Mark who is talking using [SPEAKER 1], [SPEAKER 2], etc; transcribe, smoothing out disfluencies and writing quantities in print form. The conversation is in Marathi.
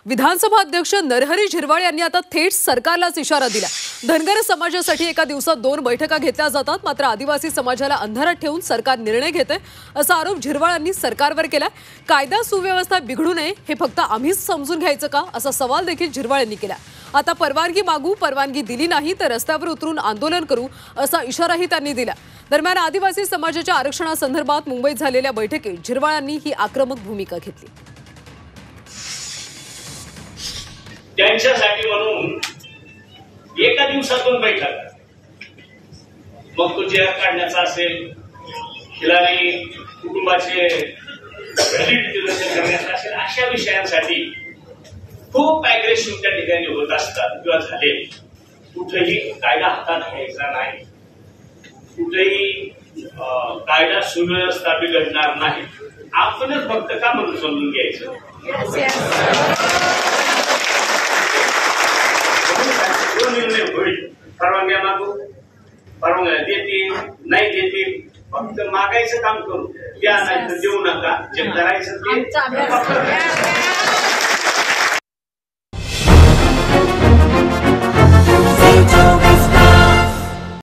[SPEAKER 1] विधानसभा अध्यक्ष नरहरी झिरवाळ यांनी आता थेट सरकारलाच इशारा दिला। धनगर समाजासाठी एका दिवसात 2 बैठका घेतल्या जातात, मात्र आदिवासी समाजाला अंधारात ठेवून सरकार निर्णय घेते असा आरोप झिरवाळ यांनी सरकारवर केला। कायदा सुव्यवस्था बिघडू नये हे फक्त आम्हीच समजून घ्यायचं का असा सवाल देखील झिरवाळ यांनी केला। आता परवानगी मागू, परवानगी दिली नाही तर रस्त्यावर उतरून आंदोलन करू असा इशाराही त्यांनी दिला। दरम्यान आदिवासी समाजाच्या आरक्षणासंदर्भात मुंबईत झालेल्या बैठकीत झिरवाळ यांनी ही आक्रमक भूमिका घेतली।
[SPEAKER 2] त्यांच्यासाठी म्हणून एका दिवसातून बैठक, मग तो जेल काढण्याचा असेल, खिलारी कुटुंबाचे रिहॅबिलिटेशन करण्याचा असेल, अशा विषयांसाठी खूप अग्रेसिव्ह त्या ठिकाणी होत असतात किंवा झाले। कुठेही कायदा हातात घ्यायचा नाही, कुठेही कायदा सुव्यवस्था बिघडणार नाही, आपणच फक्त का म्हणून समजून घ्यायचं। निर्णय होईल, परवानग्या मागू, परवानग्या देतील नाही देतील, फक्त मागायचं काम करू, द्या नाही तर देऊ नका, जे करायचं ते